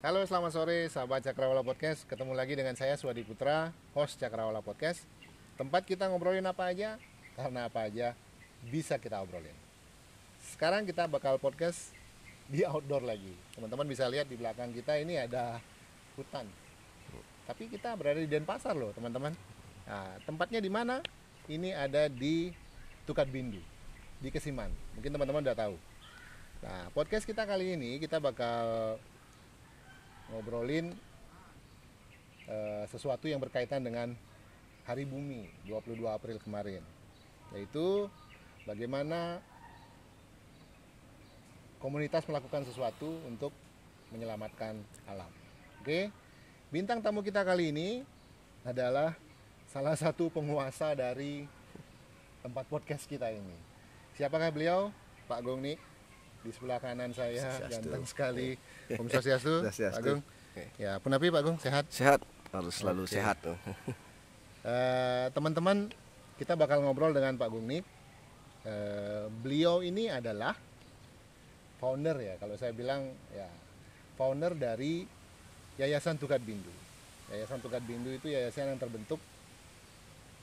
Halo, selamat sore sahabat Cakrawala Podcast. Ketemu lagi dengan saya Swadi Putra, host Cakrawala Podcast. Tempat kita ngobrolin apa aja, karena apa aja bisa kita obrolin. Sekarang kita bakal podcast di outdoor lagi. Teman-teman bisa lihat di belakang kita ini ada hutan. Tapi kita berada di Denpasar loh, teman-teman. Nah, tempatnya di mana? Ini ada di Tukat Bindu, di Kesiman. Mungkin teman-teman udah tahu. Nah, podcast kita kali ini kita bakal ngobrolin sesuatu yang berkaitan dengan Hari Bumi 22 April kemarin, yaitu bagaimana komunitas melakukan sesuatu untuk menyelamatkan alam. Oke, bintang tamu kita kali ini adalah salah satu penguasa dari tempat podcast kita ini. Siapakah beliau? Pak Gongnik. Di sebelah kanan saya, ganteng sekali. Om Swastiastu, Pak Agung. Ya, punapi Pak Agung, sehat? Sehat, harus selalu sehat. Teman-teman, kita bakal ngobrol dengan Pak Gongnik. Beliau ini adalah founder ya, kalau saya bilang ya, founder dari Yayasan Tukat Bindu. Yayasan Tukat Bindu itu yayasan yang terbentuk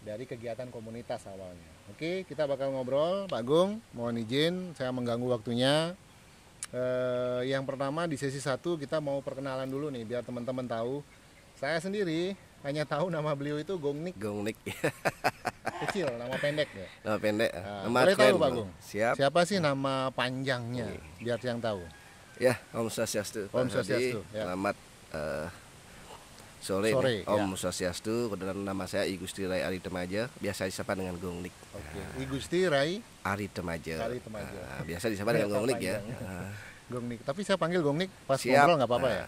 dari kegiatan komunitas awalnya. Oke, kita bakal ngobrol, Pak Agung. Mohon izin, saya mengganggu waktunya. Yang pertama di sesi 1 kita mau perkenalan dulu nih, biar teman-teman tahu. Saya sendiri hanya tahu nama beliau itu Gongnik. Gongnik. Kecil, nama pendek ya. Nama pendek. Nama boleh tahu Pak Agung? Siap. Siapa sih nama panjangnya? Biar yang tahu. Ya, Om Swastiastu. Om Swastiastu. Ya. Selamat sore Om Swastiastu. Kebetulan nama saya I Gusti Rai Ari Temaja, biasa disapa dengan Gongnik. Oke. I Gusti Rai Ari Temaja. Biasa disapa Ya, dengan Gongnik ya. Gongnik. Tapi saya panggil Gongnik pas Siap. ngobrol nggak apa-apa ya.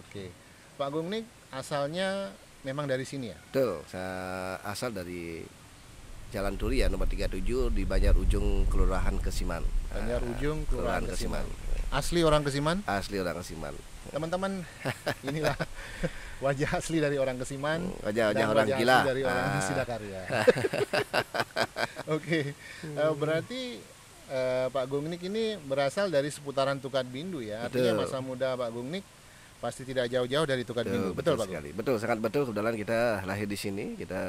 Oke. Pak Gongnik asalnya memang dari sini ya? Betul, saya asal dari Jalan Turi ya, nomor 37 di Banjar Ujung, Kelurahan Kesiman. Banjar Ujung, Kelurahan Kesiman. Kesiman. Asli orang Kesiman? Asli orang Kesiman. Teman-teman, inilah wajah asli dari orang Kesiman. Wajah orang wajah gila. Asli dari orang Sidakarya. Oke, berarti Pak Gongnik ini berasal dari seputaran Tukat Bindu ya. Artinya Betul. masa muda Pak Gongnik pasti tidak jauh-jauh dari Tukat Bindu. Betul Pak sekali. Betul, sangat betul. Kebetulan kita lahir di sini, kita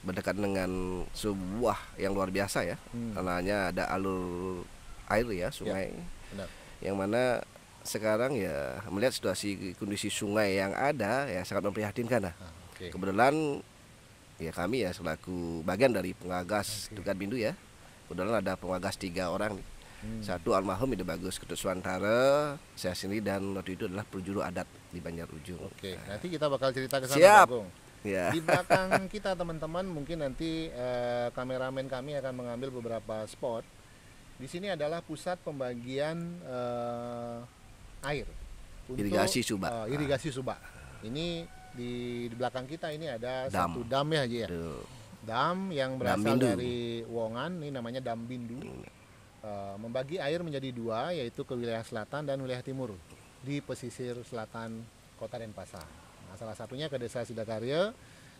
berdekatan dengan sebuah yang luar biasa ya. Namanya ada alur air ya, sungai. Benar. Yang mana sekarang ya melihat situasi kondisi sungai yang ada ya sangat memprihatinkan lah. Oke. Kebetulan ya kami ya selaku bagian dari pengagas Tukat Bindu ya. Kebetulan ada pengagas 3 orang nih. Satu almarhum Ide Bagus Ketut Suantara, saya sendiri, dan waktu itu adalah penjuru adat di Banjar Ujung. Oke, nanti kita bakal cerita ke sana Siap. Pak Gong. Ya. Di belakang kita teman-teman, mungkin nanti kameramen kami akan mengambil beberapa spot. Di sini adalah pusat pembagian air untuk Irigasi Subak. irigasi Subak. Ini di belakang kita ini ada Dam. satu dam ya Haji ya. Tuh. Dam yang berasal Bindu. dari Wongan, ini namanya Dam Bindu. Membagi air menjadi 2, yaitu ke wilayah selatan dan wilayah timur di pesisir selatan Kota Denpasar. Nah, salah satunya ke Desa Sidakarya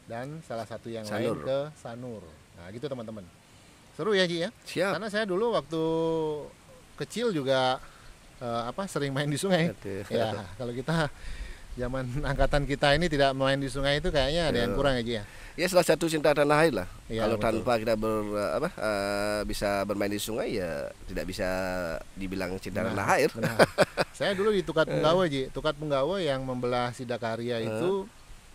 dan salah satu yang lain Sanur. ke Sanur. Nah, gitu teman-teman. Seru ya Ji ya? Siap. Karena saya dulu waktu kecil juga sering main di sungai. Betul. Ya, kalau kita zaman angkatan kita ini tidak main di sungai itu kayaknya ada yang kurang ya Ji ya. Ya salah satu cinta tanah air lah. Iya, Kalau betul. tanpa kita bisa bermain di sungai ya tidak bisa dibilang cinta tanah air. Benar. Saya dulu di Tukat Punggawa Ji. Tukat Punggawa yang membelah Sidakarya itu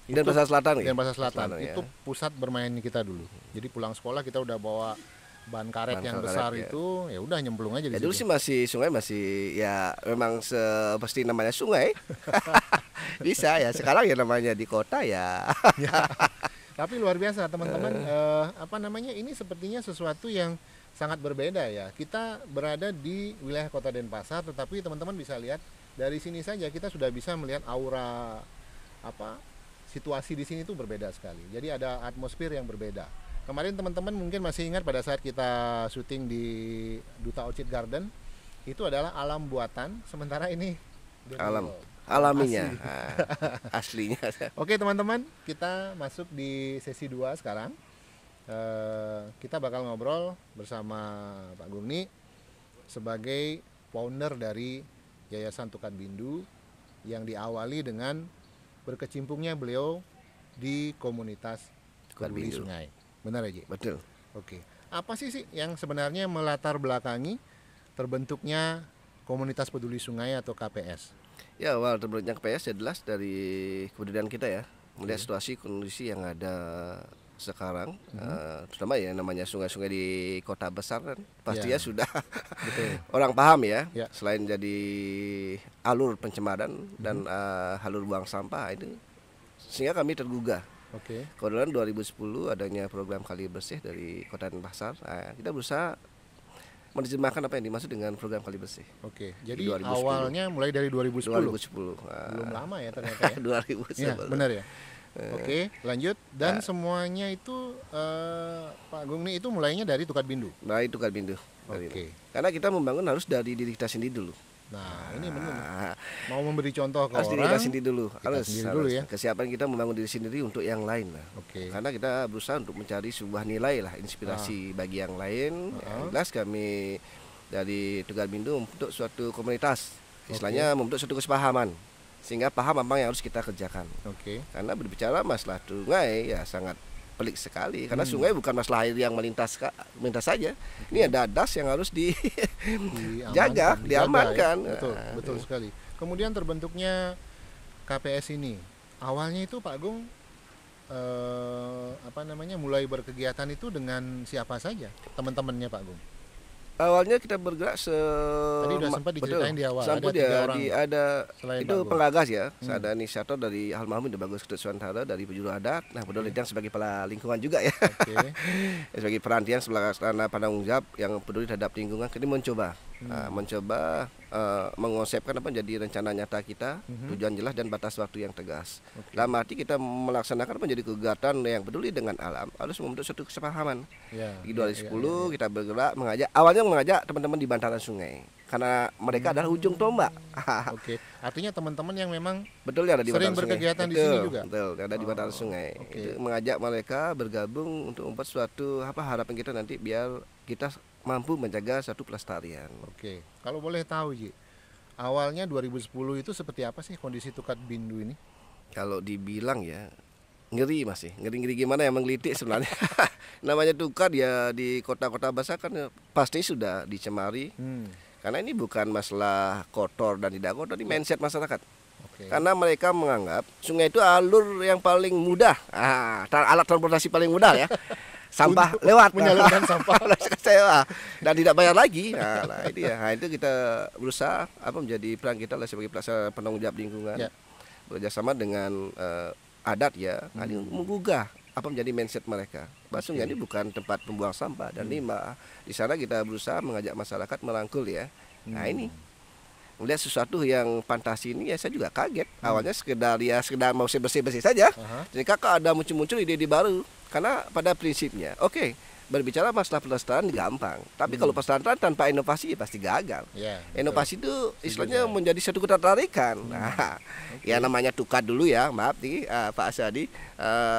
Denpasar Selatan ya. Denpasar Selatan. ya. Itu pusat bermain kita dulu. Jadi pulang sekolah kita udah bawa ban karet Ban yang karet, besar ya. itu, ya udah nyemplung aja di Ya dulu situ. sih masih sungai masih ya memang seperti namanya sungai. Bisa ya. Sekarang ya namanya di kota ya. Tapi luar biasa teman-teman, ini sepertinya sesuatu yang sangat berbeda ya. Kita berada di wilayah Kota Denpasar, tetapi teman-teman bisa lihat dari sini saja kita sudah bisa melihat aura situasi di sini itu berbeda sekali. Jadi ada atmosfer yang berbeda. Kemarin teman-teman mungkin masih ingat pada saat kita syuting di Duta Orchid Garden, itu adalah alam buatan, sementara ini Alam. real. Alaminya. Asli. Aslinya. Oke teman-teman, kita masuk di sesi 2 sekarang. Kita bakal ngobrol bersama Pak Gongnik sebagai founder dari Yayasan Tukat Bindu yang diawali dengan berkecimpungnya beliau di komunitas Tukar peduli Bindu. sungai. Benar ya, Ji? Betul. Oke. Apa sih yang sebenarnya melatar belakangi terbentuknya komunitas peduli sungai atau KPS? Ya, awal terbentuknya KPS ya jelas dari kebudayaan kita ya. Melihat situasi kondisi yang ada sekarang, terutama ya namanya sungai-sungai di kota besar kan pastinya Ya. sudah Betul. orang paham ya. Ya. Selain jadi alur pencemaran dan alur buang sampah itu, sehingga kami tergugah. Oke. Kebetulan 2010 adanya program Kali Bersih dari Kota Denpasar. Nah, kita berusaha menerjemahkan apa yang dimaksud dengan program Kali Bersih. Oke. Jadi 2010. awalnya mulai dari 2010. 2010. Belum lama ya ternyata ya. 2010. Ya, benar ya. Oke, lanjut. Dan semuanya itu Pak Agung nih itu mulainya dari Tukar Bindu. Nah, itu Tukar Bindu. Oke. Karena kita membangun harus dari diri kita sendiri dulu. Nah, ini benar. Nah, Mau memberi contoh ke harus diri kita orang. sendiri dulu. kita sendiri dulu ya. Kesiapan kita membangun diri sendiri untuk yang lain lah. Oke. Karena kita berusaha untuk mencari sebuah nilai lah, inspirasi bagi yang lain. Yang jelas kami dari Tukar Bindu membentuk suatu komunitas, istilahnya membentuk suatu kesepahaman, sehingga paham apa yang harus kita kerjakan. Oke. Karena berbicara masalah sungai ya sangat pelik sekali, karena sungai bukan masalah air yang melintas saja. Ini ada das yang harus dijaga, diamankan. Ya. Betul, betul sekali. Kemudian terbentuknya KPS ini, awalnya itu Pak Agung mulai berkegiatan itu dengan siapa saja teman-temannya Pak Agung? Awalnya kita bergerak Tadi udah sempat diceritain di awal, ada ada 3 orang ada selain itu Pak Agung. pengagas ya. Ada inisiator dari Almarhum Bagus Ketut Suantara dari penjuru adat. Nah, peduli yang sebagai kepala lingkungan juga ya. Oke. Sebagai perantian sebelah penanggung jawab yang peduli terhadap lingkungan, kita mencoba mengonsepkan apa menjadi rencana nyata kita, tujuan jelas dan batas waktu yang tegas. Dalam arti kita melaksanakan menjadi kegiatan yang peduli dengan alam harus membentuk suatu kesepahaman. Ya, Di 2010 kita bergerak awalnya mengajak teman-teman di bantaran sungai karena mereka adalah ujung tombak. Oke. Artinya teman-teman yang memang Betul ya, ada di sering bantaran sungai. berkegiatan di sini juga? Betul, ada di bantaran sungai. Oke. Itu mengajak mereka bergabung untuk membuat suatu harapan kita nanti biar kita mampu menjaga satu pelestarian. Oke. Kalau boleh tahu, Ji, awalnya 2010 itu seperti apa sih kondisi Tukar Bindu ini? Kalau dibilang ya ngeri masih, ngeri gimana yang menggelitik sebenarnya. Namanya Tukar ya di kota-kota besar kan pasti sudah dicemari. Karena ini bukan masalah kotor dan tidak kotor, ini mindset masyarakat. Oke. Karena mereka menganggap sungai itu alur yang paling mudah, alat transportasi paling mudah ya. Sampah lewat, menyalurkan sampah dan tidak bayar lagi. Nah, itu ya. Nah, itu kita berusaha menjadi peran kita lah sebagai pelaksana penanggung jawab lingkungan. Ya. Bekerjasama dengan adat ya, menggugah menjadi mindset mereka. Bahwa sungai ini bukan tempat pembuang sampah dan limbah. Di sana kita berusaha mengajak masyarakat merangkul ya. Nah, ini melihat sesuatu yang fantasi ini ya saya juga kaget. Awalnya sekedar mau bersih-bersih saja. Jadi kakak ada muncul ide-ide baru. Karena pada prinsipnya, berbicara masalah pelestarian gampang. Tapi kalau pelestarian tanpa inovasi ya pasti gagal. Ya, Inovasi itu istilahnya menjadi satu ketertarikan. Nah, ya namanya tukar dulu ya, maaf nih Pak Asyadi.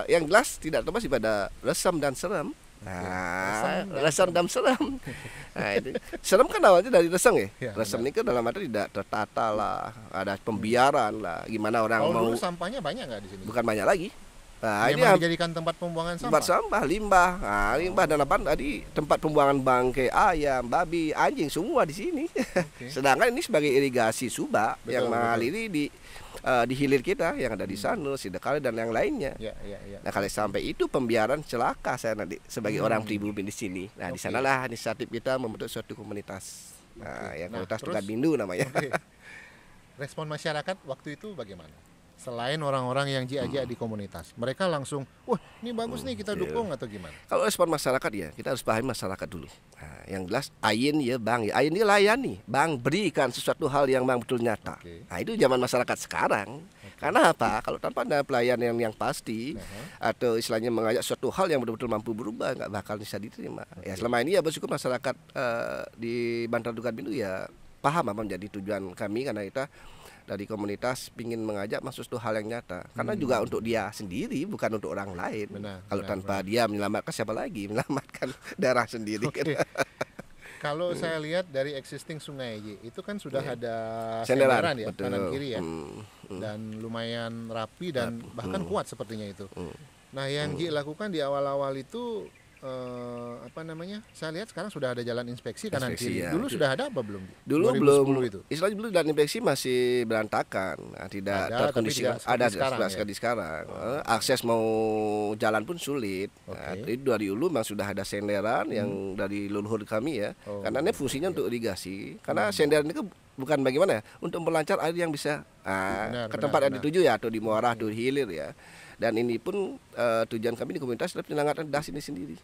Yang jelas tidak terlepas pada resam dan serem. Nah, resam dan serem. Nah, itu. Serem kan awalnya dari resam ya. Resam ini kan dalam arti tidak tertata lah, ada pembiaran lah. Gimana orang kalau mau? dulu sampahnya banyak nggak di sini? Bukan banyak lagi. Nah, ini dijadikan tempat pembuangan sampah. Tempat sampah, limbah. Nah, limbah dan apa tadi tempat pembuangan bangkai ayam, babi, anjing semua di sini. Sedangkan ini sebagai irigasi Subak yang mengaliri di hilir kita yang ada di Sanur, Sidekale dan yang lainnya. Ya. Nah, kalau sampai itu pembiaran celaka saya nanti sebagai orang pribumi di sini. Nah, di sanalah inisiatif kita membentuk suatu komunitas. Nah, yang komunitas Tukar Bindu namanya. Respon masyarakat waktu itu bagaimana? Selain orang-orang yang ajak di komunitas, mereka langsung, wah ini bagus nih kita dukung atau gimana? Kalau respon masyarakat ya, kita harus pahami masyarakat dulu. Nah, yang jelas, ayin ya bang, ayin ini layani, bang berikan sesuatu hal yang bang betul nyata. Nah itu zaman masyarakat sekarang. Karena apa? Kalau tanpa ada pelayanan yang pasti, atau istilahnya mengajak suatu hal yang betul-betul mampu berubah, nggak bakal bisa diterima. Ya selama ini ya bersyukur masyarakat di Bantaran Tukar Bindu ya paham apa menjadi tujuan kami, karena kita dari komunitas ingin mengajak masuk itu hal yang nyata, karena juga untuk dia sendiri bukan untuk orang lain. Kalau tanpa dia menyelamatkan siapa lagi menyelamatkan daerah sendiri. Kalau saya lihat dari existing sungai Ji, itu kan sudah ada Senderan, senderan ya, betul. kanan kiri ya. Dan lumayan rapi dan bahkan kuat sepertinya itu. Nah, yang Ji lakukan di awal-awal itu apa namanya? Saya lihat sekarang sudah ada jalan inspeksi kanan Inspeksi, kiri. ya. Dulu sudah ada apa belum? Ji? Dulu 2010 belum itu. istilahnya dulu dan inspeksi masih berantakan, nah, tidak Ada, terkondisi. tapi tidak seperti Ada sekarang, seperti sekarang. Akses mau jalan pun sulit. Nah, Oke. itu dari dulu memang sudah ada senderan yang dari leluhur kami ya. Oh, Karena ini fungsinya untuk irigasi. Karena senderan itu bukan bagaimana ya, untuk melancar air yang bisa Benar, ke benar, tempat yang benar. dituju ya, atau di muara atau di hilir ya. Dan ini pun tujuan kami di komunitas adalah penyelamatan das ini sendiri.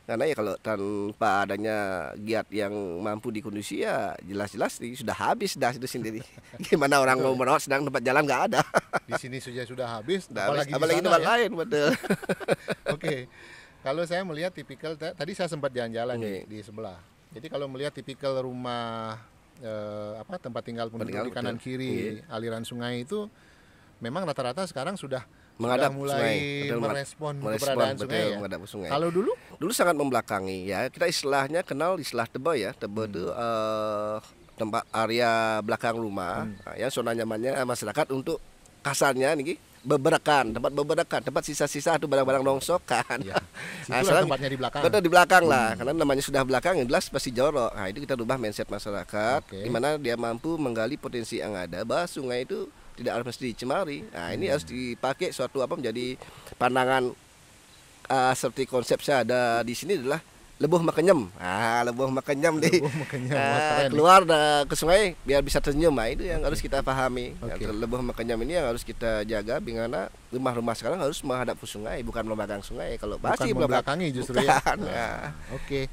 Karena ya kalau tanpa adanya giat yang mampu dikondisi ya jelas-jelas sudah habis das itu sendiri. Gimana orang mau merawat sedang tempat jalan nggak ada. Di sini sudah habis, Apalagi apalagi di tempat sana ya. lain betul. Oke. Kalau saya melihat tipikal tadi saya sempat jalan-jalan Oke. di sebelah. Jadi kalau melihat tipikal rumah tempat tinggal penduduk tinggal, di kanan betul. kiri aliran sungai itu memang rata-rata sekarang sudah Menghadap mulai sungai, betul, merespon merespon, keberadaan betul, sungai ya. menghadap sungai. Kalau dulu Dulu sangat membelakangi ya. Kita istilahnya kenal istilah tebe ya. Tebe itu tempat area belakang rumah ya, zona nyamannya masyarakat untuk kasarnya nih beberakan, tempat sisa-sisa atau barang-barang rongsokan. ya, situlah sekarang tempatnya di belakang. betul di belakang lah, karena namanya sudah belakang, yang jelas pasti jorok. Nah, itu kita rubah mindset masyarakat, Oke. di mana dia mampu menggali potensi yang ada, bahwa sungai itu tidak harus mesti dicemari. Nah, ini harus dipakai suatu menjadi pandangan seperti konsep saya ada di sini adalah lebuh makenyem. Lebuh makenyem deh. Lebuh makenyem, wah, keren nih. Keluar ke sungai biar bisa tersenyum. Nah, itu yang harus kita pahami. Oke. Lebuh makenyem ini yang harus kita jaga, bagaimana rumah-rumah sekarang harus menghadap ke sungai, bukan membelakangi sungai. Kalau Bukan pasti membelakangi justru ya. Bukan, Nah, ya. Oke.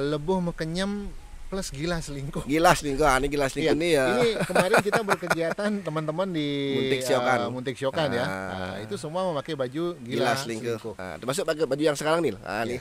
Lebuh mekenyem plus gila selingkuh. Gila selingkuh, ini gila selingkuh Iya, ini ya. Ini kemarin kita berkegiatan teman-teman di Muntik Siokan. Muntik Siokan ya. Ah. Nah, itu semua memakai baju Gila gila selingkuh. selingkuh. Termasuk pakai baju yang sekarang nih. Nih.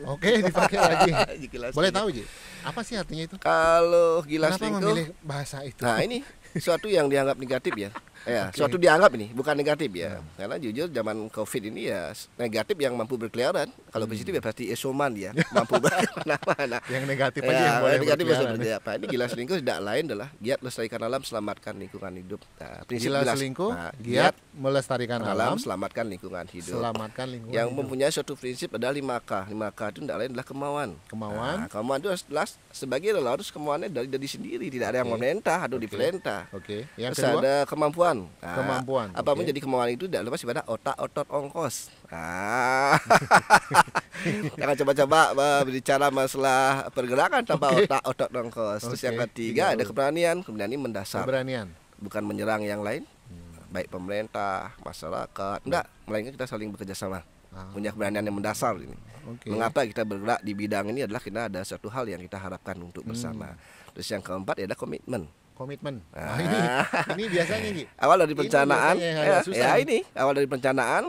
Oke, dipakai lagi. Gila Boleh selingkuh. tahu Ji? Apa sih artinya itu? Kalau gila Kenapa selingkuh, memilih bahasa itu? nah ini suatu yang dianggap negatif ya. Ya, Oke. suatu dianggap ini bukan negatif ya. Karena jujur zaman Covid ini ya negatif yang mampu berkeliaran. Kalau positif ya berarti esoman dia mampu berkeliaran. Yang negatif aja Ya, yang boleh negatif berkeliaran. seperti apa? Ini gila selingkuh tidak lain adalah giat lestarikan alam, selamatkan lingkungan hidup. Nah, prinsip Gila gila selingkuh, nah, giat melestarikan alam, alam, selamatkan lingkungan hidup. selamatkan lingkungan Yang hidup. mempunyai suatu prinsip adalah 5K. 5K itu tidak lain adalah kemauan. Kemauan. Nah, kemauan itu jelas sebagai relawan, harus kemauannya dari diri sendiri, tidak ada yang Oke. memerintah atau Oke. diperintah. Oke. Yang Terus kedua, ada kemampuan. Nah, Kemampuan, Apapun oke. jadi kemauan itu tidak lepas pada otak, otot, ongkos. Jangan coba-coba berbicara masalah pergerakan tanpa Oke. otak, otot, ongkos. Terus Oke, yang ketiga ada 30. keberanian. Keberanian mendasar, keberanian. bukan menyerang yang lain, baik pemerintah, masyarakat, enggak, melainkan kita saling bekerja sama. Punya keberanian yang mendasar ini. Oke. Mengapa kita bergerak di bidang ini adalah kita ada suatu hal yang kita harapkan untuk bersama. Terus yang keempat adalah komitmen. Komitmen. Ah. Ini biasanya Ji. Awal dari Ini perencanaan, biasanya yang agak susah nih. ini awal dari perencanaan,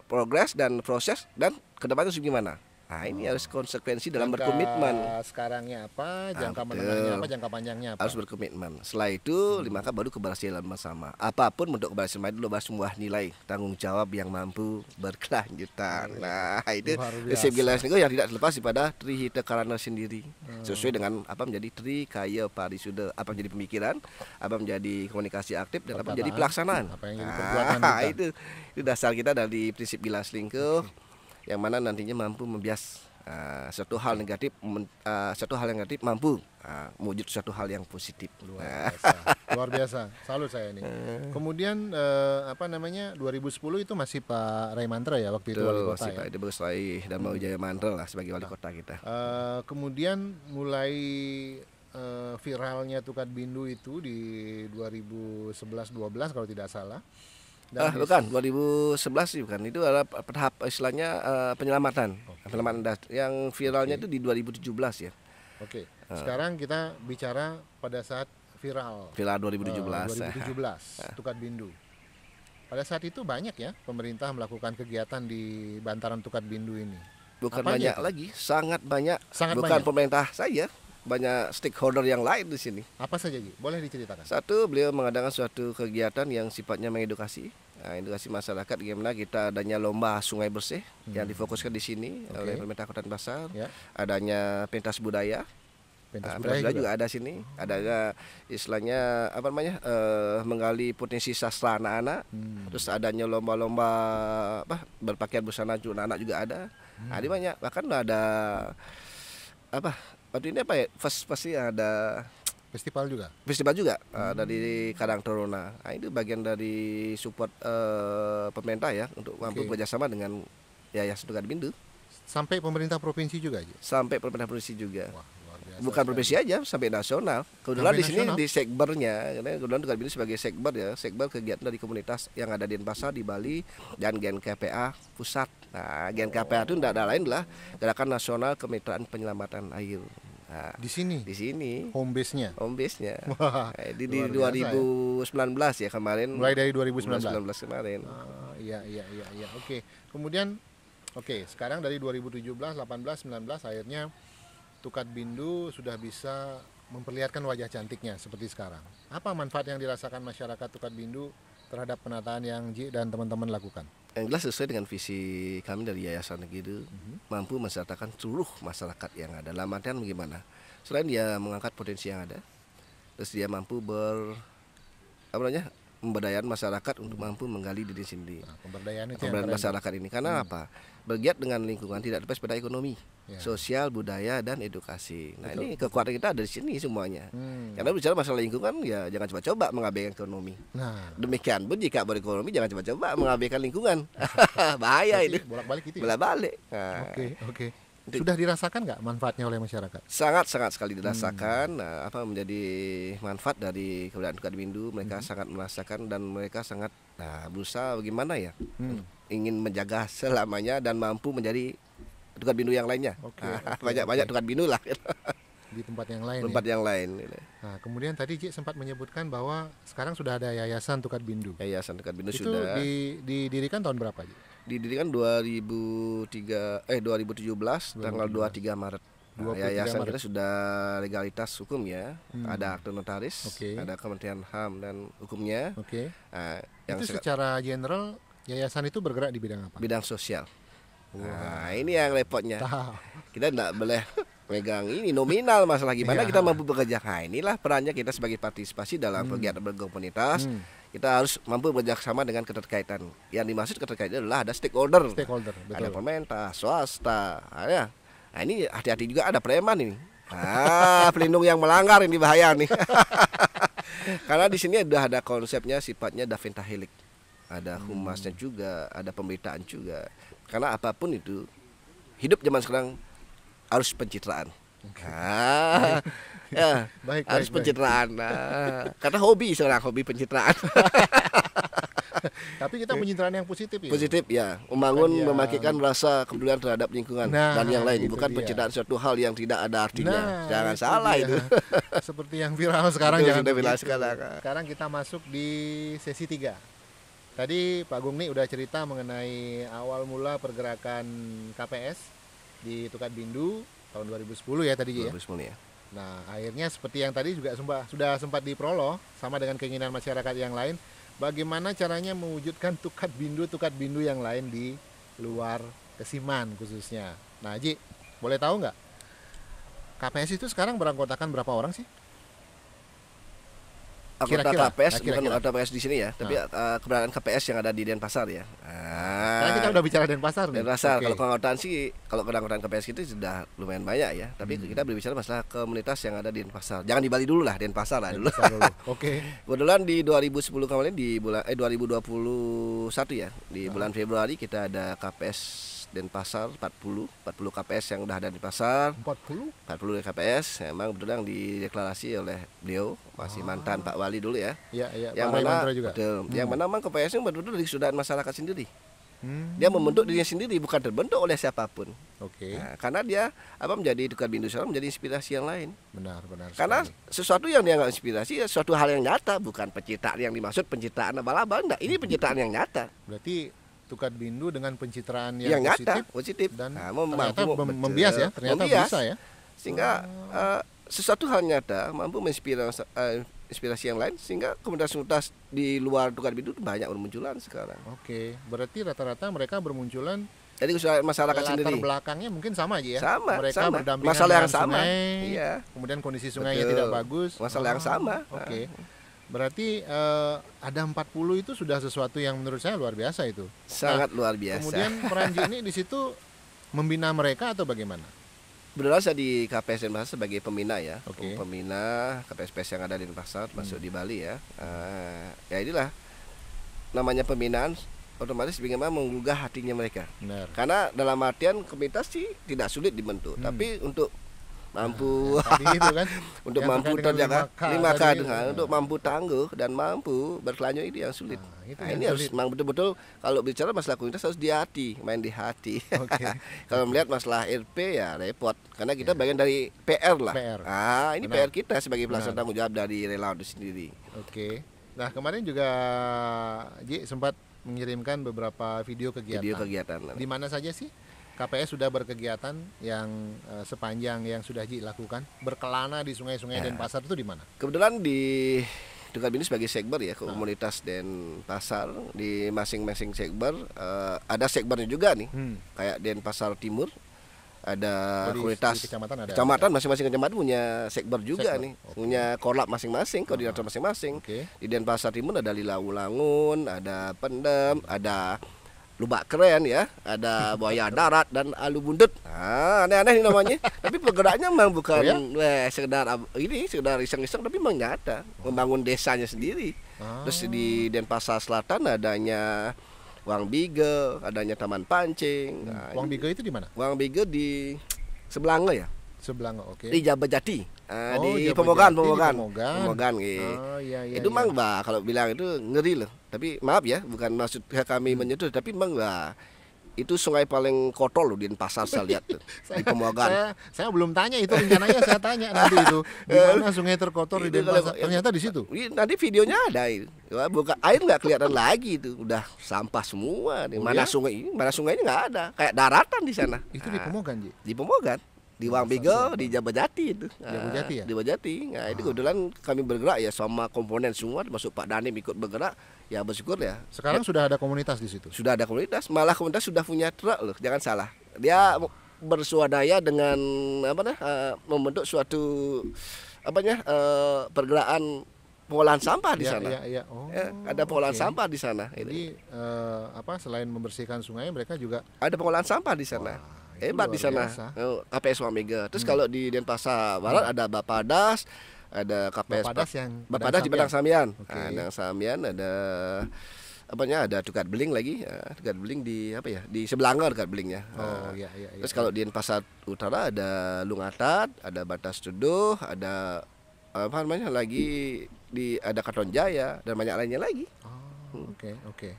progres dan proses dan kedepannya harus gimana. Nah, ini harus konsekuensi dalam Jangka berkomitmen. sekarangnya apa, jangka betul. menengahnya apa, jangka panjangnya apa. Harus berkomitmen. Setelah itu 5K baru keberhasilan bersama. Apapun bentuk keberhasilan itu bahas sebuah nilai tanggung jawab yang mampu berkelanjutan. Nah, itu Luar biasa. prinsip gila selingkuh yang tidak terlepas daripada Trihita Karana sendiri. Sesuai dengan apa menjadi Tri Kaya Parisuda, apa menjadi pemikiran, apa menjadi komunikasi aktif dan apa menjadi Perkataan, pelaksanaan. apa yang jadi perbuatan kita. Itu dasar kita dari prinsip gila selingkuh. Yang mana nantinya mampu membias suatu hal negatif, suatu hal yang negatif mampu mewujud suatu hal yang positif. Luar biasa. Salut saya ini. Kemudian 2010 itu masih Pak Ray Mantra ya waktu itu wali kota ya. Itu Bagus Rai dan Mau Jaya Mantra lah sebagai wali kota kita. Kemudian mulai viralnya Tukat Bindu itu di 2011-12 kalau tidak salah. Dan Bukan 2011 sih, bukan. Itu adalah tahap istilahnya penyelamatan. Penyelamatan yang viralnya itu di 2017 ya. Oke. Sekarang kita bicara pada saat viral. Viral 2017. 2017 Tukat Bindu. Pada saat itu banyak ya pemerintah melakukan kegiatan di bantaran Tukat Bindu ini. Bukan Apa aja banyak itu? lagi, sangat banyak. Sangat Bukan banyak. pemerintah saja, banyak stakeholder yang lain di sini. Apa saja Ji? Boleh diceritakan? Satu, beliau mengadakan suatu kegiatan yang sifatnya mengedukasi. Nah, edukasi masyarakat gimana kita adanya lomba sungai bersih yang difokuskan di sini oleh pemerintah Kota Denpasar. Ya. Adanya pentas budaya. Pentas Pentas budaya budaya juga ada sini. Ada istilahnya apa namanya menggali potensi sastra anak-anak. Terus adanya lomba-lomba berpakaian busana anak-anak juga ada. Ada banyak. Bahkan ada apa? Waktu ini apa ya? Pasti ada Festival juga. festival juga dari Karang Taruna. Nah, itu bagian dari support pemerintah ya untuk mampu bekerjasama dengan Yayasan Tukat Bindu. Sampai pemerintah provinsi juga aja. Sampai pemerintah provinsi juga. Wah, luar biasa Bukan sekali. provinsi aja, sampai nasional. Kebetulan Sampai di sini nasional? di sekbernya, karena kebetulan Tukat Bindu sebagai sekber ya, sekber kegiatan dari komunitas yang ada di Denpasar, di Bali, dan GNKPA pusat. Nah, GNKPA itu tidak ada lain lah Gerakan Nasional Kemitraan Penyelamatan Air. Nah, Di sini di sini home base-nya. home base-nya. Wah, Di luar biasa 2019 ya kemarin. Mulai dari 2019. 2019 kemarin. Iya. Oke. Kemudian sekarang dari 2017, 18, 19 akhirnya Tukat Bindu sudah bisa memperlihatkan wajah cantiknya seperti sekarang. Apa manfaat yang dirasakan masyarakat Tukat Bindu terhadap penataan yang Ji dan teman-teman lakukan? Yang jelas sesuai dengan visi kami dari Yayasan gitu, mampu mensertakan seluruh masyarakat yang ada. Dalam artian bagaimana? Selain dia mengangkat potensi yang ada, terus dia mampu memberdayakan masyarakat untuk mampu menggali diri sendiri. Nah, pemberdayaan itu Pemberdayaan masyarakat ini karena apa? Bergiat dengan lingkungan tidak lepas pada ekonomi, sosial, budaya, dan edukasi. Nah, ini kekuatan kita ada di sini semuanya. Karena bicara masalah lingkungan ya jangan coba-coba mengabaikan ekonomi. Nah, Demikian pun jika berekonomi jangan coba-coba mengabaikan lingkungan. Bahaya itu. bolak-balik itu ya? Bolak-balik. Nah, Oke. Sudah dirasakan nggak manfaatnya oleh masyarakat? sangat sekali dirasakan. Nah, apa menjadi manfaat dari keberadaan Tukat Bindu, mereka sangat merasakan dan mereka sangat berusaha bagaimana ya ingin menjaga selamanya dan mampu menjadi Tukat Bindu yang lainnya. Banyak Tukat Bindu lah Di tempat yang lain. tempat ya? yang lain. Nah, kemudian tadi Ji sempat menyebutkan bahwa sekarang sudah ada Yayasan Tukat Bindu. Yayasan Tukat Bindu Itu sudah didirikan tahun berapa, Ji? didirikan 2017 tanggal 23 Maret. Nah, 23 yayasan Maret. kita sudah legalitas hukum ya, ada akte notaris, ada Kementerian HAM dan hukumnya. Oke. Nah, yang Itu secara general yayasan itu bergerak di bidang apa? bidang sosial. Nah, ini yang repotnya. Tahu. Kita tidak boleh megang ini nominal masalah gimana kita mampu bekerja. Nah, inilah perannya kita sebagai partisipasi dalam kegiatan berkomunitas. Kita harus mampu bekerja sama dengan keterkaitan. Yang dimaksud keterkaitan adalah ada stakeholder. Stakeholder, betul. Ada pemerintah, swasta. Nah, ini hati-hati juga ada preman ini. Pelindung yang melanggar ini bahaya nih. Karena di sini sudah ada konsepnya sifatnya daventahilik. Ada humasnya juga, ada pemberitaan juga. Karena apapun itu hidup zaman sekarang harus pencitraan. Baik, harus pencitraan. Karena hobi sekarang hobi pencitraan. Tapi kita pencitraan yang positif ya. Positif ya, membangun, Bukan memakikan rasa kepedulian terhadap lingkungan dan yang lain, itu bukan dia. pencitraan suatu hal yang tidak ada artinya. Jangan itu salah dia. itu. Seperti yang viral sekarang Betul, jangan sudah viral begitu. sekarang. Sekarang kita masuk di sesi 3. Tadi Pak Gungni udah cerita mengenai awal mula pergerakan KPS di Tukat Bindu tahun 2010 ya tadi Ji, ya. 2010 ya. Nah, akhirnya seperti yang tadi juga sudah sempat diprolog sama dengan keinginan masyarakat yang lain, bagaimana caranya mewujudkan Tukat Bindu yang lain di luar Kesiman khususnya. Nah, Ji, boleh tahu nggak? KPS itu sekarang beranggotakan berapa orang sih? Anggota Kira-kira. KPS Nah, kira-kira. bukan anggota KPS di sini ya, tapi keberadaan KPS yang ada di Denpasar ya. Karena kita udah bicara Denpasar nih. Denpasar. Oke. Kalau keanggotaan sih, kalau keanggotaan KPS itu sudah lumayan banyak ya. Tapi kita berbicara masalah komunitas yang ada di Denpasar. Jangan di Bali dulu lah, Denpasar lah dulu. Denpasar dulu. Oke. Kebetulan di 2010 kemarin di bulan 2021 ya, di bulan Februari kita ada KPS Denpasar 40 KPS yang udah ada di pasar. 40? 40 KPS memang betul yang dideklarasi oleh beliau masih mantan Pak Wali dulu ya. Iya, Yang Pak mana Raymandra juga. betul, yang mana memang KPS itu betul-betul dari kesudahan masyarakat sendiri. Dia membentuk dirinya sendiri, bukan terbentuk oleh siapapun. Oke. Nah, karena dia menjadi Tukat Bindu sekarang menjadi inspirasi yang lain. Benar. Karena sekali. sesuatu yang dianggap inspirasi ya suatu hal yang nyata, bukan pencitraan yang dimaksud pencitraan abal-abal. Enggak, ini pencitraan yang nyata. Berarti Tukat Bindu dengan pencitraan Yang yang nyata, positif. dan Nah, ternyata betul. membias ya, ternyata Membias. bisa ya. Sehingga sesuatu hal nyata mampu inspirasi yang lain, sehingga komunitas-komunitas di luar Tukar Bindu banyak bermunculan sekarang. Oke, berarti rata-rata mereka bermunculan Jadi masyarakat latar sendiri belakangnya mungkin sama aja ya. sama, Mereka sama. berdampingan Masalah yang dengan sama. sungai, Iya. kemudian kondisi sungainya Betul. tidak bagus. Masalah yang sama. Oke. Berarti ada 40 itu sudah sesuatu yang menurut saya luar biasa itu. Sangat luar biasa. Kemudian peran Ji ini di situ membina mereka atau bagaimana? Kebetulan saya di KPS Denpasar sebagai pembina ya. Oke. Pembina KPS yang ada di Denpasar, masuk di Bali ya. Ya inilah namanya pembinaan, otomatis bagaimana menggugah hatinya mereka. Benar. Karena dalam artian komunitas sih tidak sulit dibentuk, tapi untuk mampu Tadi itu kan untuk yang mampu terkait dengan terjaga 5K 5K tadi. dengan untuk mampu tangguh dan mampu berkelanjut ini yang sulit. Itu Nah, yang ini harus sulit. memang betul-betul kalau bicara masalah komunitas harus di hati, main di hati. Oke. Kalau melihat masalah RP ya repot karena kita bagian dari PR lah. PR. Ini Benar. PR kita sebagai pelaksana Benar. tanggung jawab dari relawan itu sendiri. Oke. Nah, kemarin juga Ji sempat mengirimkan beberapa video kegiatan. Video kegiatan. Di mana saja sih KPS sudah berkegiatan yang sepanjang yang sudah Ji lakukan? Berkelana di sungai-sungai Denpasar itu di mana? Kebetulan di Tukar Bindu sebagai sekber ya komunitas Denpasar, di masing-masing sekber ada sekbernya juga nih. Kayak Denpasar Timur ada Oh, di komunitas kecamatan ada. kecamatan, masing-masing kecamatan punya sekber juga Sekber, nih, oke. punya korlap masing-masing, koordinator masing-masing. Oke. Di Denpasar Timur ada Lilawu-Langun, ada Pendem, ada Lubak Keren ya, ada Buaya Darat dan Alu Bundut. Aneh-aneh ini namanya. Tapi pergerakannya memang bukan Oh ya? sekedar iseng-iseng, tapi memang nyata membangun desanya sendiri. Terus di Denpasar Selatan adanya Wang Bige, adanya Taman Pancing. Wang Bige itu di mana? Wang Bige di Sebelanga ya, Sebelah oke. di Jabajati, Oh, di Jabajati, Pemogan, di Pemogan. gitu. Oh iya iya. Itu iya. mang bah kalau bilang itu ngeri loh. Tapi maaf ya, bukan maksud kami menyudut, tapi mang bah itu sungai paling kotor loh di Denpasar saya lihat tuh, di Pemogan. Saya belum tanya itu, rencananya saya tanya nanti itu di mana sungai terkotor di Itu kalau- Denpasar. Ternyata di situ. Nanti videonya ada itu. Wah, bukan air nggak kelihatan lagi itu, udah sampah semua. Di Oh, mana ya? sungai ini, mana sungainya nggak ada, kayak daratan di sana. Itu di Pemogan, Ji. Di Pemogan, di Wang Bige, di Jabajati itu. Jabajati ya? Di Jabajati. Nah, itu kebetulan kami bergerak ya sama komponen semua, termasuk Pak Danim ikut bergerak. Ya bersyukur ya. Sekarang sudah ada komunitas di situ. Sudah ada komunitas, malah komunitas sudah punya truk loh, jangan salah. Dia bersuadaya dengan membentuk suatu pergerakan pengolahan sampah di Iya, sana. iya, iya. Oh, Ya, ada pengolahan oke. sampah di sana. Jadi selain membersihkan sungai mereka juga Ada pengolahan sampah di sana. Wah, itu Hebat luar di sana. biasa. KPS Wamega. Terus kalau di Denpasar Barat ada Bapadas, ada KPS Bapadas yang Bapadas di Padang Padang Sambian. Oke. Padang Sambian ada ada Tukat Beling lagi. Tukat Beling di di Sebelanga Tukat Belingnya. Oh iya iya iya. Terus kalau di Denpasar Utara ada Lungatat, ada Batas Tuduh, ada ada Katon Jaya dan banyak lainnya lagi. Oh, oke oke.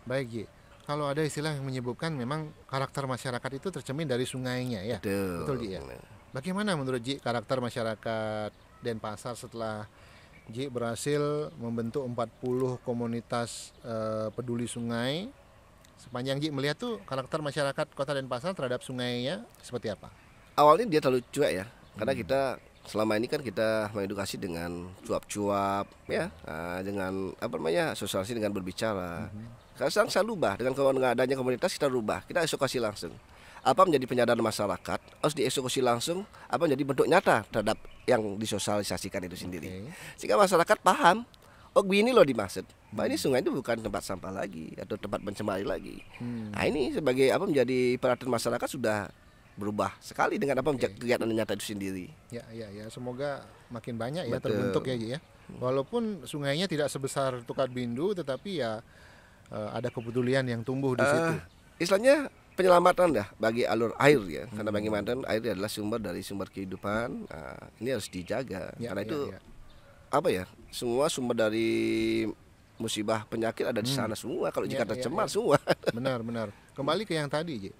Baik, Ji. Kalau ada istilah yang menyebutkan memang karakter masyarakat itu tercermin dari sungainya ya. Betul, Ji ya. Bagaimana menurut Ji karakter masyarakat Denpasar setelah Ji berhasil membentuk 40 komunitas peduli sungai? Sepanjang Ji melihat tuh karakter masyarakat Kota Denpasar terhadap sungainya seperti apa? Awalnya dia terlalu cuek ya, karena kita selama ini kan kita mengedukasi dengan cuap-cuap ya, dengan sosialisasi dengan berbicara. Sekarang saya rubah dengan adanya komunitas, kita rubah, kita eksekusi langsung. Apa menjadi penyadaran masyarakat harus dieksekusi langsung, apa menjadi bentuk nyata terhadap yang disosialisasikan itu sendiri. Sehingga masyarakat paham, oh begini loh dimaksud. Bahwa ini sungai itu bukan tempat sampah lagi atau tempat pencemari lagi. Nah ini sebagai menjadi perhatian masyarakat sudah berubah sekali dengan kegiatan nyata itu sendiri. Ya, ya, ya. Semoga makin banyak ya Betul. terbentuk ya, Ji ya. Walaupun sungainya tidak sebesar Tukar Bindu, tetapi ya ada kepedulian yang tumbuh di situ. Istilahnya penyelamatan dah bagi alur air ya, karena bagi mantan air adalah sumber dari sumber kehidupan. Ini harus dijaga Ya, karena ya, itu ya. semua sumber dari musibah penyakit ada di sana semua. Kalau Ya, jika ya, tercemar ya. semua. Benar, benar. Kembali ke yang tadi, Ji.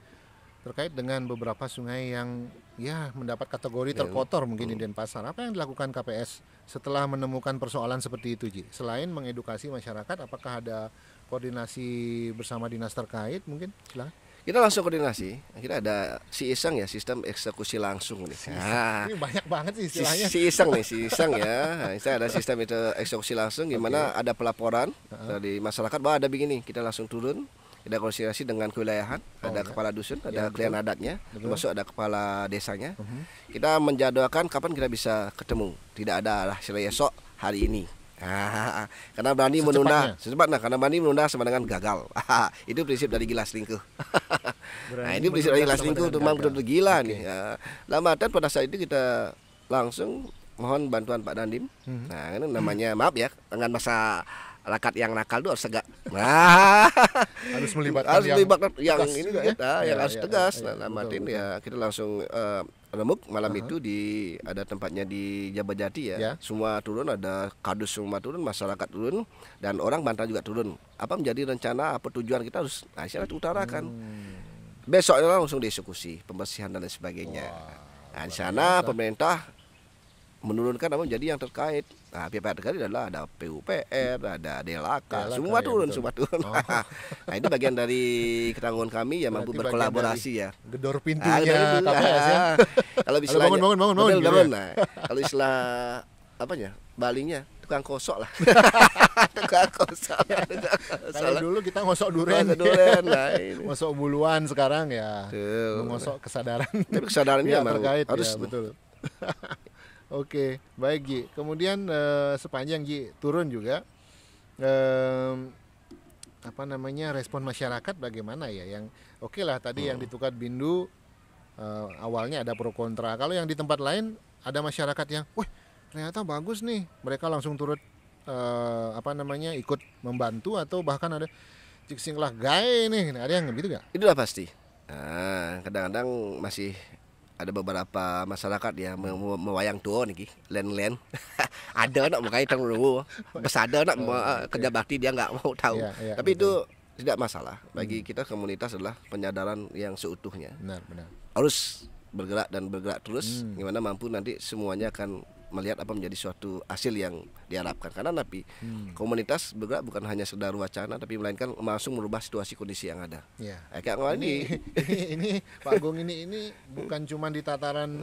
Terkait dengan beberapa sungai yang ya mendapat kategori terkotor mungkin di Denpasar. Apa yang dilakukan KPS setelah menemukan persoalan seperti itu, Ji? Selain mengedukasi masyarakat, apakah ada koordinasi bersama dinas terkait mungkin? Silakan. Kita langsung koordinasi. Kita ada si Iseng ya, sistem eksekusi langsung nih. Nah, Ini banyak banget sih istilahnya. si Iseng nih, si Iseng ya. Nah, kita ada sistem itu eksekusi langsung, gimana ada pelaporan dari masyarakat bahwa ada begini, kita langsung turun. Kita koordinasi dengan kewilayahan, ada kepala dusun, ada klien adatnya, termasuk ada kepala desanya. Kita menjadwalkan kapan kita bisa ketemu. Tidak ada lah esok hari ini. Karena berani menunda secepatnya, karena berani menunda sama dengan gagal. Itu prinsip dari gila selingkuh. Nah, ini prinsip dari gila selingkuh itu memang betul-betul gila nih. Ya. Dalam artian pada saat itu kita langsung mohon bantuan Pak Dandim. Nah, ini namanya maaf ya, dengan masa rakat yang nakal itu harus tegak. Harus melibatkan yang ini juga, yang harus tegas. Ya, Nah, Martin ya kita langsung remuk malam itu ada tempatnya di Jabajati ya. Semua turun, ada kadus semua turun, masyarakat turun, dan orang Bantar juga turun. Apa menjadi rencana, apa tujuan kita harus kita utarakan. Besoknya langsung dieksekusi, pembersihan dan lain sebagainya. Nah, di sana pemerintah menurunkan apa menjadi yang terkait. Nah, pihak terkait adalah ada PUPR, ada DLK, semua turun, semua turun. Nah, itu bagian dari ketangguhan kami yang mampu berkolaborasi ya. Gedor pintunya KPS ya. Kalau istilahnya bangun. Nah, kalau istilah apanya? Balinya tukang kosok lah. Tukang kosok. Kalau dulu kita ngosok duren. Nah, ini. Ngosok buluan, sekarang ya ngosok kesadaran. Tapi kesadarannya memang terkait harus ya, betul. Oke, baik Ji. Kemudian sepanjang Ji turun juga, apa namanya, respon masyarakat bagaimana ya? Yang oke lah tadi yang di Tukad Bindu awalnya ada pro kontra. Kalau yang di tempat lain ada masyarakat yang, wah ternyata bagus nih. Mereka langsung turut apa namanya, ikut membantu, atau bahkan ada cik lah gae nih. Ada yang gitu gak? Itulah pasti. Nah, kadang-kadang masih ada beberapa masyarakat yang mewayang tua nih, len ada nak makai tanggung besada nak kerja bakti dia nggak mau tahu. Tapi itu tidak masalah bagi kita. Komunitas adalah penyadaran yang seutuhnya. Benar. Harus bergerak dan bergerak terus. Gimana mampu nanti semuanya akan melihat apa menjadi suatu hasil yang diharapkan. Karena napi komunitas bergerak bukan hanya sekedar wacana, tapi melainkan langsung merubah situasi kondisi yang ada. Ya. Kayak ini Pak Agung ini bukan cuma di tataran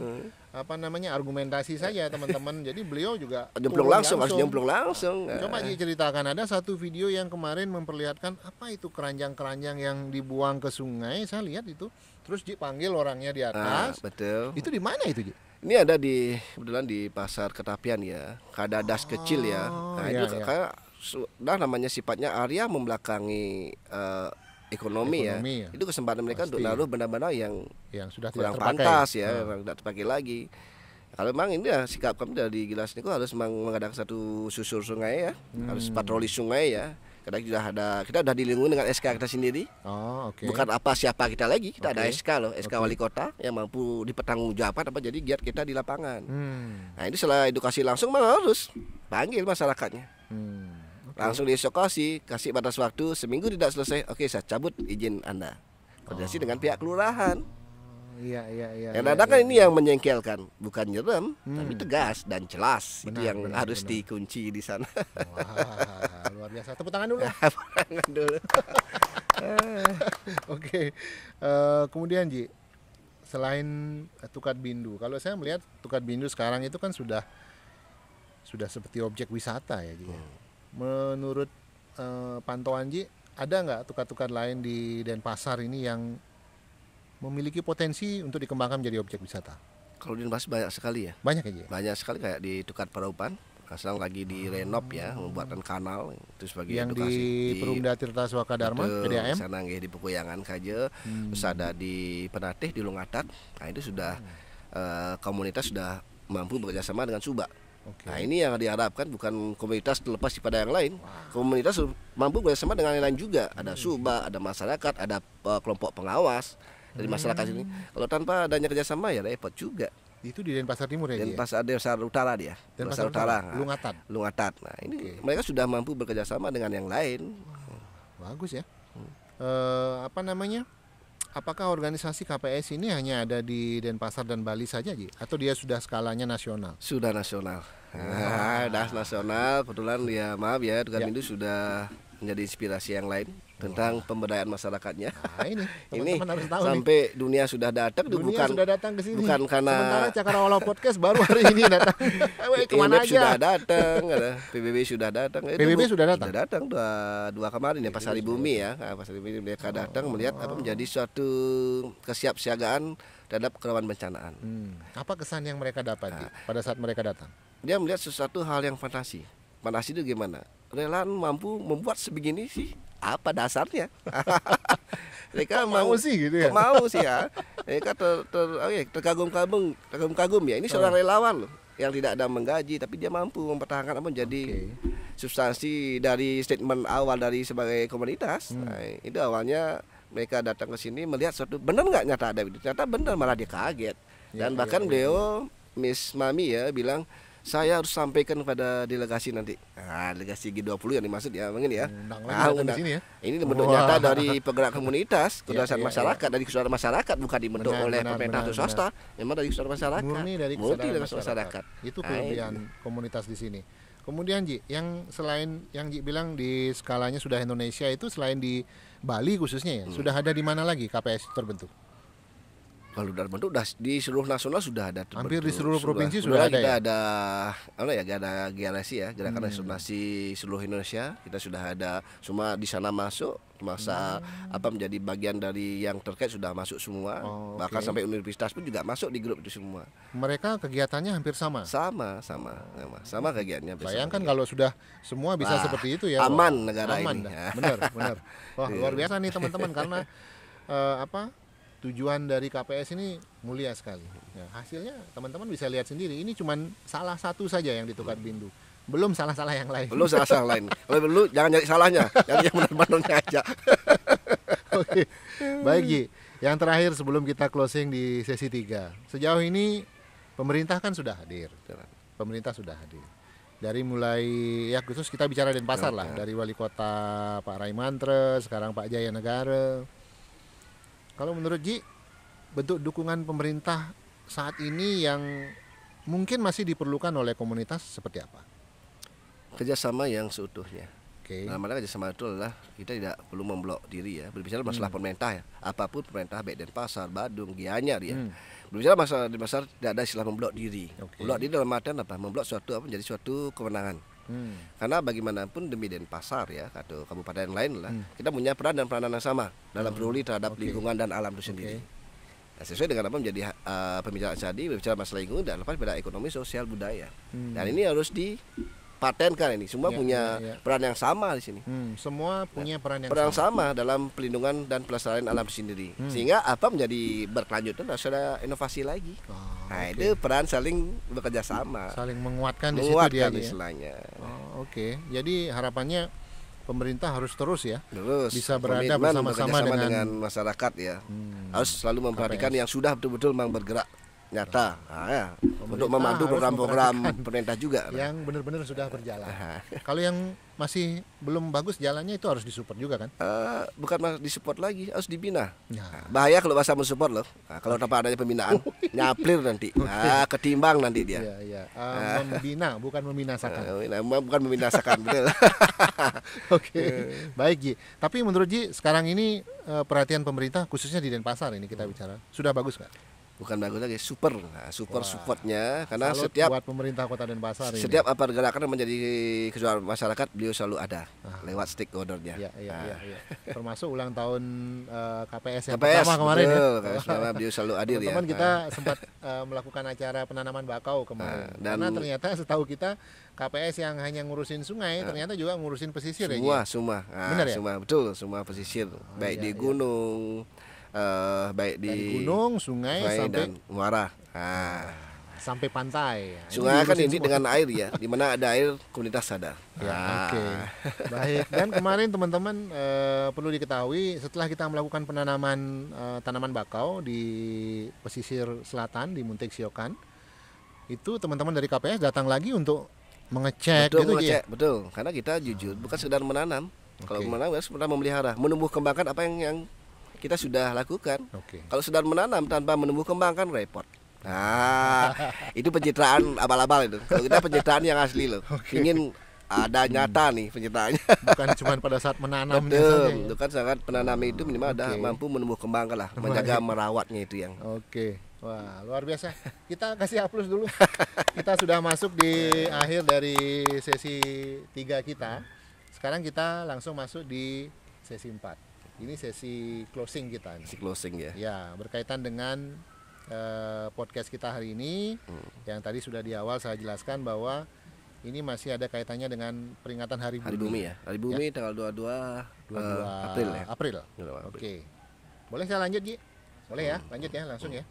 apa namanya argumentasi saja teman-teman. Jadi beliau juga harus nyemplung langsung. Coba diceritakan, ada satu video yang kemarin memperlihatkan apa itu keranjang-keranjang yang dibuang ke sungai. Saya lihat itu. Terus dipanggil orangnya di atas. Betul. Itu di mana itu, Ji? Ini ada kebetulan di Pasar Ketapian ya, Kadadas kecil ya. Nah itu kayak namanya sifatnya area membelakangi ekonomi ya. Itu kesempatan mereka untuk naruh benda-benda yang sudah kurang pantas ya, yang tidak terpakai lagi. Kalau memang ini ya sikap kami dari Gilas Niko harus mengadakan satu susur sungai ya, harus patroli sungai ya. Karena kita sudah dilindungi dengan SK kita sendiri. Bukan apa siapa kita lagi, kita ada SK loh, SK Wali Kota yang mampu dipertanggungjawabkan apa jadi giat kita di lapangan. Nah ini setelah edukasi langsung harus panggil masyarakatnya. Langsung dieksekusi, kasih batas waktu seminggu tidak selesai, oke saya cabut izin Anda. Koordinasi dengan pihak kelurahan. Iya. Kan ini yang menyengkelkan, bukan nyerem, tapi tegas dan jelas. Itu yang harus dikunci di sana. Wah, luar biasa. Tepuk tangan dulu. Oke. Kemudian Ji, selain Tukad Bindu, kalau saya melihat Tukad Bindu sekarang itu kan sudah seperti objek wisata ya Ji. Menurut pantauan Ji, ada nggak tukad-tukad lain di Denpasar ini yang memiliki potensi untuk dikembangkan menjadi objek wisata? Kalau di Denpasar banyak sekali ya. Banyak aja. Banyak sekali kayak di Tukad Paraupan, sekarang lagi di renov ya, membuatkan kanal itu sebagai yang edukasi di Perumda Tirta Swaka Dharma PDAM. Sana di Pekoyangan saja. Terus ada di Penatih di Lungatat. Nah itu sudah komunitas sudah mampu bekerjasama dengan Subak. Nah ini yang diharapkan, bukan komunitas terlepas pada yang lain. Komunitas mampu bekerjasama dengan yang lain juga. Ada Subak, ada masyarakat, ada kelompok pengawas dari masyarakat ini. Kalau tanpa adanya kerjasama ya repot juga. Itu di Denpasar Timur ya? Denpasar Utara dia. Denpasar Utara. Lungatat. Nah ini mereka sudah mampu bekerjasama dengan yang lain. Bagus ya. Apa namanya? Apakah organisasi KPS ini hanya ada di Denpasar dan Bali saja, Ji? Atau dia sudah skalanya nasional? Sudah nasional. Sudah nasional. Kebetulan ya maaf ya, Tukad Bindu sudah menjadi inspirasi yang lain tentang pemberdayaan masyarakatnya. Nah, ini Ini teman-teman harus tahu nih. sampai dunia sudah datang, itu Dunia bukan sudah datang ke sini. bukan karena Sementara Cakrawala Podcast baru hari ini datang. Kemana IMF sudah aja? datang, ada PBB sudah datang. PBB sudah datang? Sudah datang dua kemarin ya, pas hari bumi ya. Nah, pas hari bumi mereka datang melihat apa menjadi suatu kesiapsiagaan terhadap kerawan bencanaan. Apa kesan yang mereka dapat Ji, pada saat mereka datang? Dia melihat sesuatu hal yang fantasi. Fantasi itu gimana? Relan mampu membuat sebegini sih. Apa dasarnya? Mereka Mau sih gitu ya? Mau sih ya. Mereka terkagum-kagum ya. Ini seorang relawan loh yang tidak ada menggaji, tapi dia mampu mempertahankan apa menjadi substansi dari statement awal dari sebagai komunitas. Nah, itu awalnya mereka datang ke sini melihat suatu benar nggak nyata ada itu. Ternyata benar, malah dia kaget. Dan bahkan beliau Miss Mami ya bilang, saya harus sampaikan kepada delegasi nanti. Nah, delegasi G20 yang dimaksud ya, mungkin ya. Undang. Di sini ya. Ini bentuk nyata dari penggerak komunitas, kedaulatan masyarakat, dari kesadaran masyarakat, bukan dibentuk oleh pemerintah atau swasta, memang dari kesadaran masyarakat. Murni dari kesadaran masyarakat. Itu kelebihan komunitas di sini. Kemudian Ji, yang selain yang Ji bilang di skalanya sudah Indonesia itu, selain di Bali khususnya ya, sudah ada di mana lagi KPS terbentuk? Kalau udah bentuk di seluruh nasional sudah ada terbentuk. Hampir di seluruh provinsi sudah ada kita ya? ada GRSI ya, Gerakan Restorasi Seluruh Indonesia. Kita sudah ada semua di sana masuk, masa apa menjadi bagian dari yang terkait sudah masuk semua. Bahkan sampai universitas pun juga masuk di grup itu semua. Mereka kegiatannya hampir sama. Sama kegiatannya. Bayangkan kalau sudah semua bisa seperti itu ya. Aman negara aman ini. Benar. Wah, luar biasa nih teman-teman, karena tujuan dari KPS ini mulia sekali. Ya, hasilnya teman-teman bisa lihat sendiri. Ini cuma salah satu saja yang ditukar Bindu. Belum salah-salah yang lain. Belum salah-salah lain. Kalau perlu jangan nyari salahnya, cari yang benar-benarnya aja. Oke. Baik Ji, yang terakhir sebelum kita closing di sesi 3. Sejauh ini pemerintah kan sudah hadir. Pemerintah sudah hadir. Dari mulai ya khusus kita bicara Denpasar lah, dari wali kota Pak Raimantre, sekarang Pak Jaya Negara. Kalau menurut Ji, bentuk dukungan pemerintah saat ini yang mungkin masih diperlukan oleh komunitas seperti apa? Kerjasama yang seutuhnya. Nah, mana kerjasama itu adalah kita tidak perlu memblok diri ya. Berbicara masalah pemerintah ya, apapun pemerintah baik Denpasar, Badung, Gianyar ya. Berbicara masalah Denpasar tidak ada istilah memblok diri. Memblok diri dalam artian apa? Memblok suatu apa menjadi suatu kewenangan. Karena bagaimanapun demi Denpasar ya atau kabupaten lain lah, kita punya peran dan peranan yang sama dalam peduli terhadap lingkungan dan alam itu sendiri. Nah, sesuai dengan apa menjadi pembicaraan tadi, berbicara masalah lingkungan dan lepas pada ekonomi, sosial, budaya. Dan ini harus dipatenkan ini. Semua punya peran yang sama di sini. Semua punya peran yang sama dalam pelindungan dan pelestarian alam sendiri. Sehingga apa menjadi berkelanjutan harus ada inovasi lagi. Itu peran saling bekerja sama. Saling menguatkan di situ dia istilahnya. Jadi harapannya pemerintah harus terus ya. Bisa berada bersama-sama dengan masyarakat ya. Harus selalu memperhatikan yang sudah betul-betul memang bergerak nyata untuk memandu program-program pemerintah juga yang benar-benar sudah berjalan. Kalau yang masih belum bagus jalannya itu harus disupport juga kan? Bukan disupport lagi, harus dibina. Bahaya kalau bahasa mensupport loh. Kalau tanpa adanya pembinaan nyaplir nanti. Ketimbang nanti dia. Membina bukan membinasakan. Bukan membinasakan betul. Baik Ji. Tapi menurut Ji sekarang ini perhatian pemerintah khususnya di Denpasar ini kita bicara sudah bagus nggak? Bukan bagus lagi, supportnya karena salut setiap buat pemerintah Kota Denpasar ini. Setiap apa gerakan menjadi kejuaraan masyarakat beliau selalu ada lewat stakeholdernya. Iya. Termasuk ulang tahun KPS yang pertama kemarin ya. Beliau selalu hadir ya. Teman kita sempat melakukan acara penanaman bakau kemarin. Karena ternyata setahu kita KPS yang hanya ngurusin sungai ternyata juga ngurusin pesisir semua. Benar ya? Semua pesisir, baik di gunung, baik di gunung, sungai sampai dan muara. Sampai pantai. Sungai kan ini dengan air ya, di mana ada air komunitas ada. Baik. Dan kemarin teman-teman perlu diketahui setelah kita melakukan penanaman tanaman bakau di pesisir selatan di Muntik Siokan, itu teman-teman dari KPS datang lagi untuk mengecek betul, karena kita jujur bukan sekedar menanam. Kalau menanam harus pernah memelihara, menumbuh kembangkan apa yang kita sudah lakukan. Kalau sedang menanam tanpa menumbuh kembangkan repot. Itu pencitraan abal-abal itu. Kalau kita pencitraan yang asli loh. Ingin ada nyata nih penyertaannya. Bukan cuma pada saat menanamnya saja Betul, ya. itu kan sangat penanam itu minimal ada Oke. mampu menumbuh kembangkan lah, menjaga merawatnya itu yang. Oke, wah luar biasa. Kita kasih aplaus dulu. Kita sudah masuk di akhir dari sesi 3 kita. Sekarang kita langsung masuk di sesi 4. Ini sesi closing kita nih. Si closing ya. Ya, berkaitan dengan podcast kita hari ini. Yang tadi sudah di awal saya jelaskan bahwa ini masih ada kaitannya dengan peringatan Hari Hari Bumi. Bumi ya. Hari Bumi tanggal 22 April ya. April. 22 April. Oke. Boleh saya lanjut, Ji? Boleh ya? Lanjut ya, langsung ya.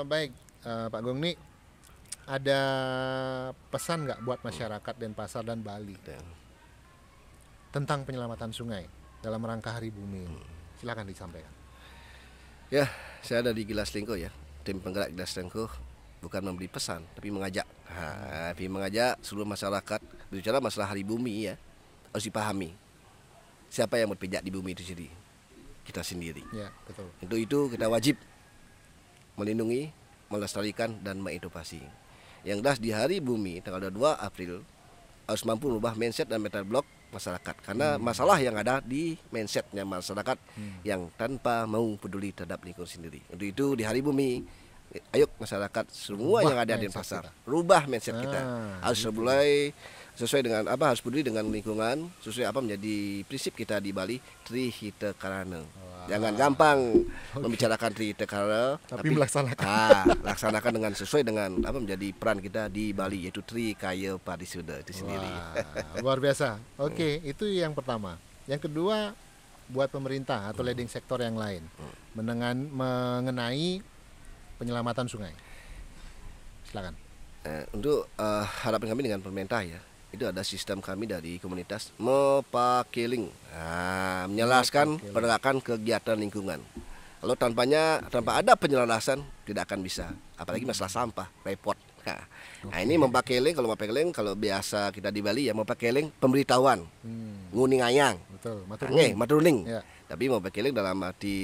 Baik, Pak Gongni, ada pesan nggak buat masyarakat Denpasar dan Bali tentang penyelamatan sungai dalam rangka Hari Bumi ini? Silakan disampaikan. Ya, saya ada di Gilas Lingko ya. Tim penggerak Gilas Lingko bukan memberi pesan, tapi mengajak. Tapi mengajak seluruh masyarakat berbicara masalah Hari Bumi ya. Harus dipahami. Siapa yang berpijak di bumi itu sendiri? Kita sendiri. Ya, betul. Untuk itu kita wajib melindungi, melestarikan dan menginovasi. Yang jelas di Hari Bumi tanggal 22 April harus mampu merubah mindset dan mental block masyarakat. Karena masalah yang ada di mindsetnya masyarakat yang tanpa mau peduli terhadap lingkungan sendiri. Untuk itu di Hari Bumi, ayo masyarakat semua Rubah yang ada di mindset Denpasar, kita. rubah mindset kita. Harus gitu. mulai sesuai dengan apa, harus peduli dengan lingkungan, sesuai apa menjadi prinsip kita di Bali, Trihita Karana. Jangan gampang membicarakan Trihita Karana, Tapi melaksanakan. laksanakan dengan sesuai dengan apa menjadi peran kita di Bali, yaitu Tri Kaya Parisuda itu sendiri. Wah, luar biasa. Oke, itu yang pertama. Yang kedua, buat pemerintah atau leading sektor yang lain mengenai penyelamatan sungai. Silakan. Untuk harapan kami dengan pemerintah ya, itu ada sistem kami dari komunitas Mepakeling, menjelaskan penegakan kegiatan lingkungan. Kalau tanpa ada penyelarasan tidak akan bisa, apalagi masalah sampah, repot. Nah ini Mepakeling, kalau biasa kita di Bali ya Mepakeling pemberitahuan, nguning ayang, Betul, maturuning. Ya. Tapi Mepakeling dalam arti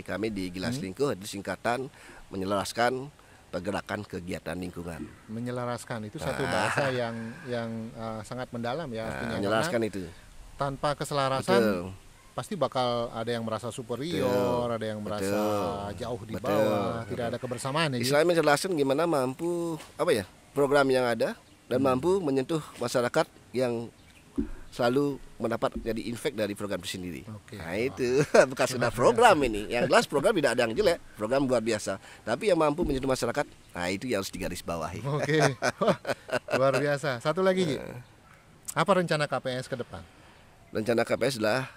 kami di Gilas Lingko itu singkatan menyelaraskan pergerakan kegiatan lingkungan. Menyelaraskan itu satu bahasa yang sangat mendalam ya artinya. Menyelaraskan Karena itu. tanpa keselarasan Betul. pasti bakal ada yang merasa superior, ada yang merasa jauh di bawah, tidak ada kebersamaan ya. Ji? Istilahnya menjelaskan gimana mampu program yang ada dan mampu menyentuh masyarakat yang selalu mendapat jadi impact dari program itu sendiri. Oke. Nah itu bukan sudah program ini. Yang jelas program tidak ada yang jelek, program luar biasa. Tapi yang mampu menyentuh masyarakat, nah itu yang harus digarisbawahi. Oke. Wah, luar biasa. Satu lagi, Ji. Apa rencana KPS ke depan? Rencana KPS adalah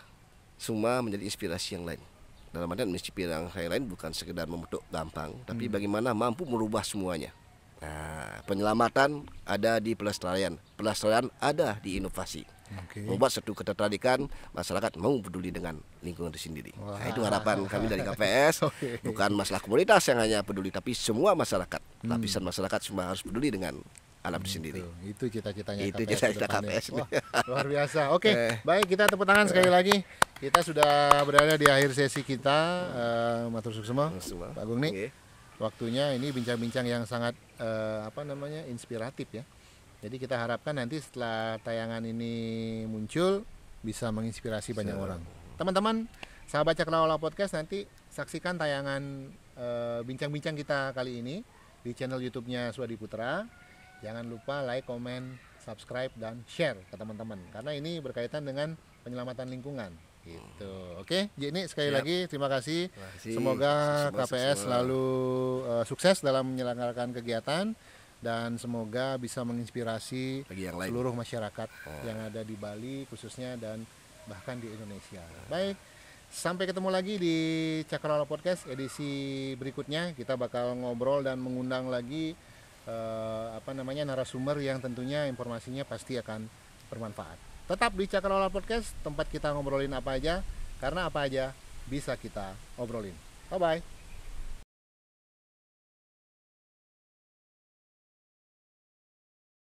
semua menjadi inspirasi yang lain. Dalam artian inspirasi yang lain bukan sekedar membentuk gampang, tapi bagaimana mampu merubah semuanya. Nah, penyelamatan ada di pelestarian ada di inovasi. Oke. Membuat satu ketertarikan masyarakat mau peduli dengan lingkungan itu sendiri. Nah, itu harapan kami dari KPS. Oke. Bukan masalah komunitas yang hanya peduli, tapi semua masyarakat, lapisan masyarakat semua harus peduli dengan alam itu sendiri. Itu cita-citanya Itu KPS. cita-cita ke depannya. KPS. Wah, luar biasa. Oke, baik kita tepuk tangan sekali lagi. Kita sudah berada di akhir sesi kita. Matur suksema, Semua. Pak Gongni. Oke. Waktunya ini bincang-bincang yang sangat inspiratif ya. Jadi kita harapkan nanti setelah tayangan ini muncul bisa menginspirasi banyak orang. Teman-teman, sahabat Cakrawala Podcast, nanti saksikan tayangan bincang-bincang kita kali ini di channel YouTube-nya Swadi Putra. Jangan lupa like, comment, subscribe dan share ke teman-teman karena ini berkaitan dengan penyelamatan lingkungan. Gitu. Oke, ini sekali Siap. lagi terima kasih. kasih. Semoga Sukses KPS semua. selalu sukses dalam menyelenggarakan kegiatan dan semoga bisa menginspirasi Bagi yang lain. seluruh masyarakat yang ada di Bali khususnya dan bahkan di Indonesia. Baik, sampai ketemu lagi di Cakrawala Podcast edisi berikutnya. Kita bakal ngobrol dan mengundang lagi narasumber yang tentunya informasinya pasti akan bermanfaat. Tetap di Cakrawala Podcast, tempat kita ngobrolin apa aja, karena apa aja bisa kita obrolin. Bye-bye.